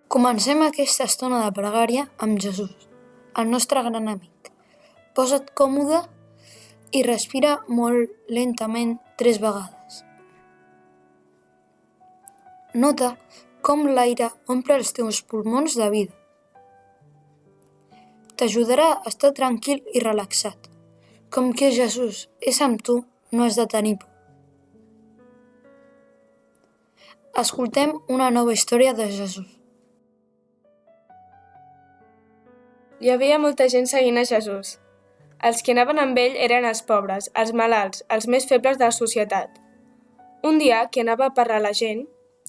Comencem aquesta estona de pregària amb Jesús, el nostre gran amic. Posa't còmode i respira molt lentament 3 vegades. Nota com l'aire omple els teus pulmons de vida. T'ajudarà a estar tranquil i relaxat. Com que Jesús és amb tu, no has de tenir por. Escoltem una nova història de Jesús. Hi havia molta gent seguint a Jesús. Els que anaven amb ell eren els pobres, els malalts, els més febles de la societat. Un dia, que anava a parlar a la gent,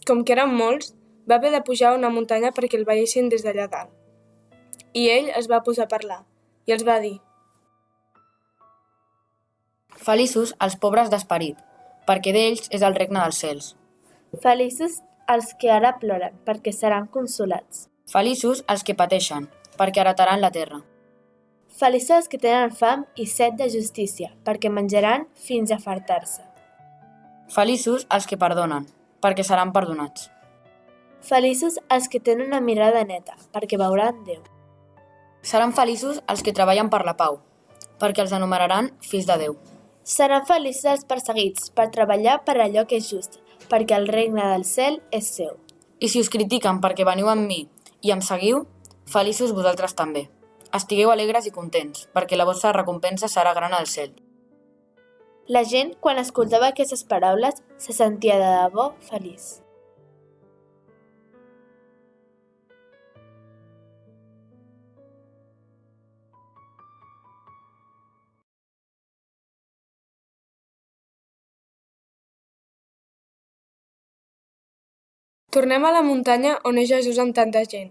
com que eren molts, va haver de pujar a una muntanya perquè el veiessin des d'allà dalt. I ell es va posar a parlar, i els va dir: Feliços els pobres d'esperit, perquè d'ells és el regne dels cels. Feliços els que ara ploren, perquè seran consolats. Feliços els que pateixen, perquè heretaran la terra. Feliços els que tenen fam i set de justícia, perquè menjaran fins a fartar-se. Feliços els que perdonen, perquè seran perdonats. Feliços els que tenen una mirada neta, perquè veuran Déu. Seran feliços els que treballen per la pau, perquè els anomenaran fills de Déu. Seran feliços els perseguits per treballar per allò que és just, perquè el regne del cel és seu. I si us critiquen perquè veniu amb mi i em seguiu, feliços vosaltres també. Estigueu alegres i contents, perquè la vostra recompensa serà gran al cel. La gent, quan escoltava aquestes paraules, se sentia de debò feliç. Tornem a la muntanya on és Jesús amb tanta gent.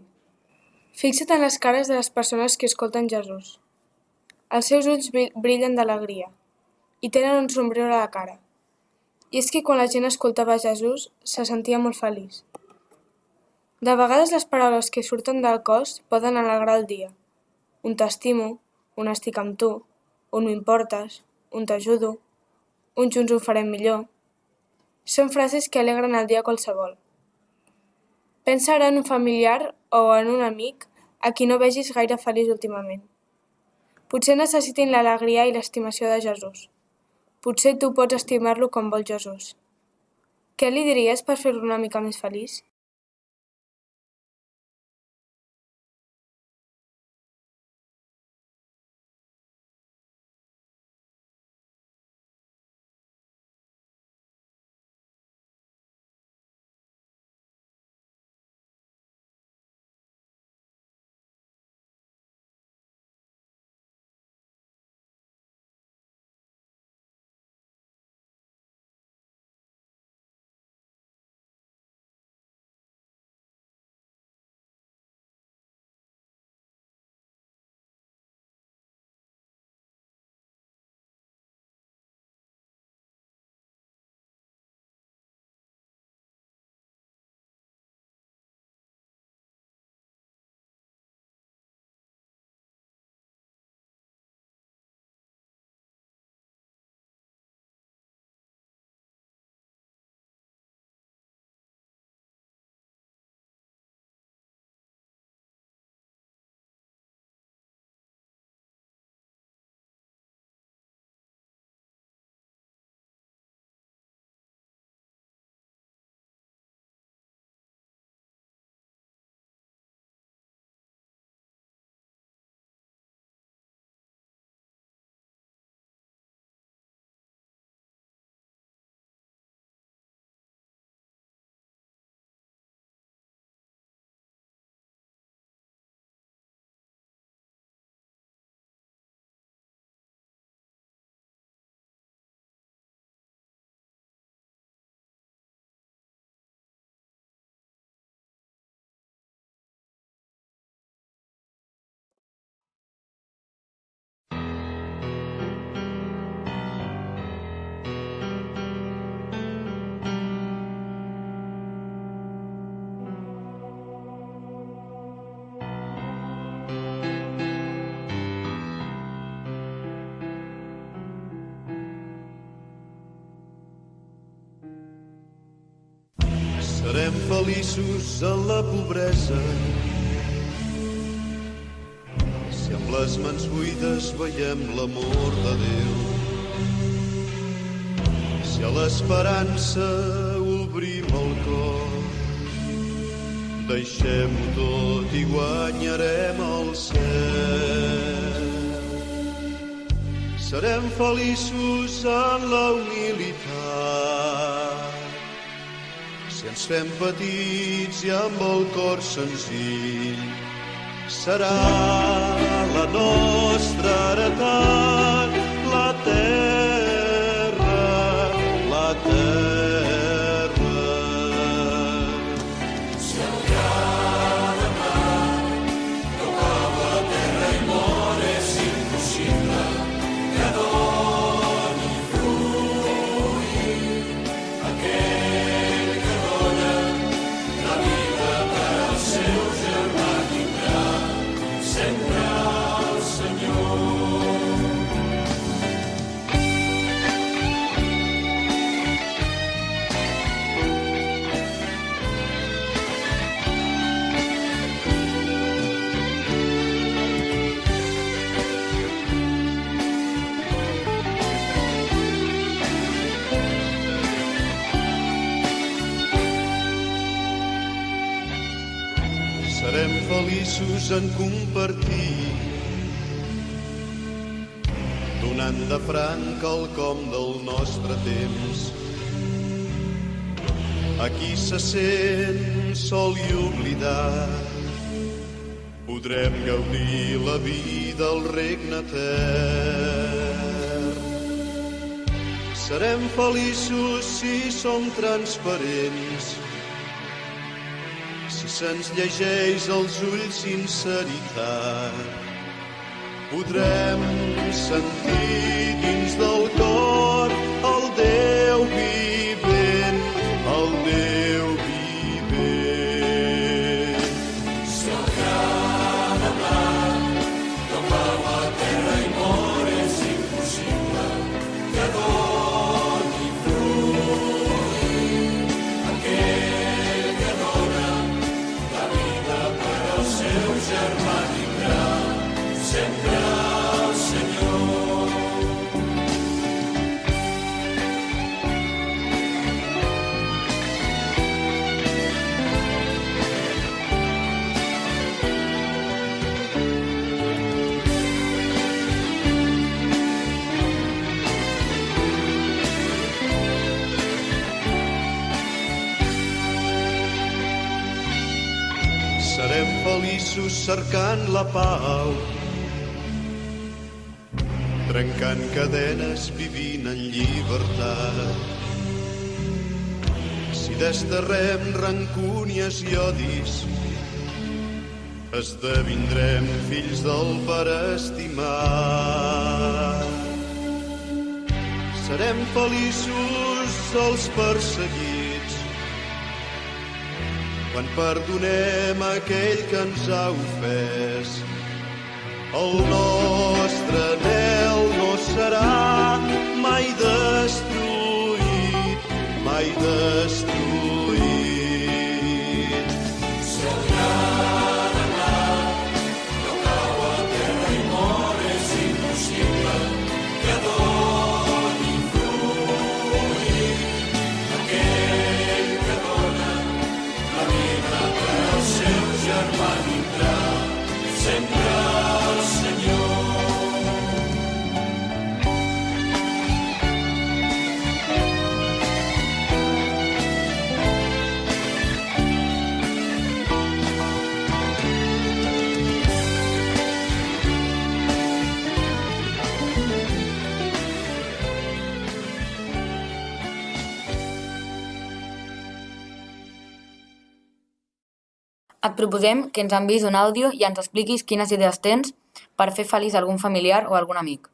Fixa't en les cares de les persones que escolten Jesús. Els seus ulls brillen d'alegria i tenen un somriure a la cara. I és que quan la gent escoltava Jesús se sentia molt feliç. De vegades les paraules que surten del cos poden alegrar el dia. Un t'estimo, un estic amb tu, un m'importes, un t'ajudo, un junts ho farem millor. Són frases que alegren el dia qualsevol. Pensa ara en un familiar o en un amic a qui no vegis gaire feliç últimament. Potser necessitin l'alegria i l'estimació de Jesús. Potser tu pots estimar-lo com vol Jesús. Què li diries per fer-lo una mica més feliç? feliços en la pobresa. Si amb les mans buides veiem l'amor de Déu, si a l'esperança obrim el cor, deixem-ho tot i guanyarem el cel. Serem feliços en la humilitat, si ens fem petits i amb el cor senzill. Serà la nostra heretat, la terra, la terra. Si encara demà no cau a terra i mor, és impossible que doni fruit aquell que dona la vida per al seu germà tindrà sempre el Senyor. Serem feliços en compartir, donant de franc quelcom del nostre temps. A qui se sent sol i oblidat, podrem gaudir la vida al regne etern. Serem feliços si som transparents, si se'ns llegeix als ulls sinceritat, podrem sentir dins del cor el Déu vivent, el Déu vivent. Si el gran demà no cau a terra i mor, és impossible que doni fruit aquell que dona la vida per al seu germà tindrà sempre el Senyor. Serem feliços cercant la pau, trencant cadenes, vivint en llibertat. Si desterrem rancúnies i odis, esdevindrem fills del Pare estimat. Serem feliços els perseguits, quan perdonem aquell que ens ha ofès. El nostre anhel no serà mai destruït, mai destruït. Si el gran demà no cau a terra i mor, és impossible que doni fruit aquell que dona la vida per al seu germà tindrà sempre el Senyor. Et proposem que ens enviïs un àudio i ens expliquis quines idees tens per fer feliç algun familiar o algun amic.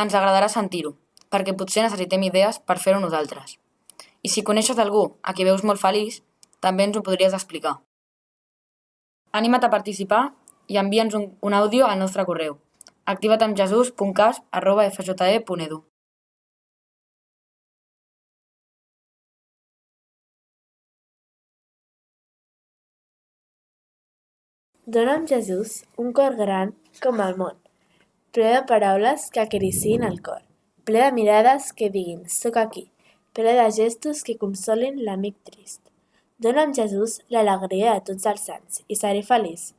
Ens agradarà sentir-ho, perquè potser necessitem idees per fer-ho nosaltres. I si coneixes algú a qui veus molt feliç, també ens ho podries explicar. Anima't a participar i envia'ns un àudio al nostre correu activatamjesús.cas@fje.edu. Dona'm, Jesús, un cor gran com el món, ple de paraules que acariciïn el cor, ple de mirades que diguin «soc aquí», ple de gestos que consolin l'amic trist. Dona'm, Jesús, l'alegria de tots els sants i seré feliç.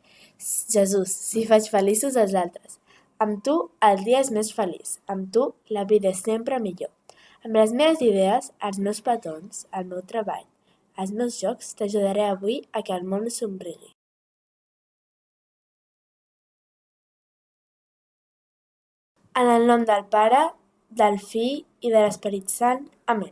Jesús, si faig feliços els altres. Amb tu el dia és més feliç, amb tu la vida és sempre millor. Amb les meves idees, els meus petons, el meu treball, els meus jocs, t'ajudaré avui a que el món somrigui. En el nom del Pare, del Fill i de l'Esperit Sant. Amén.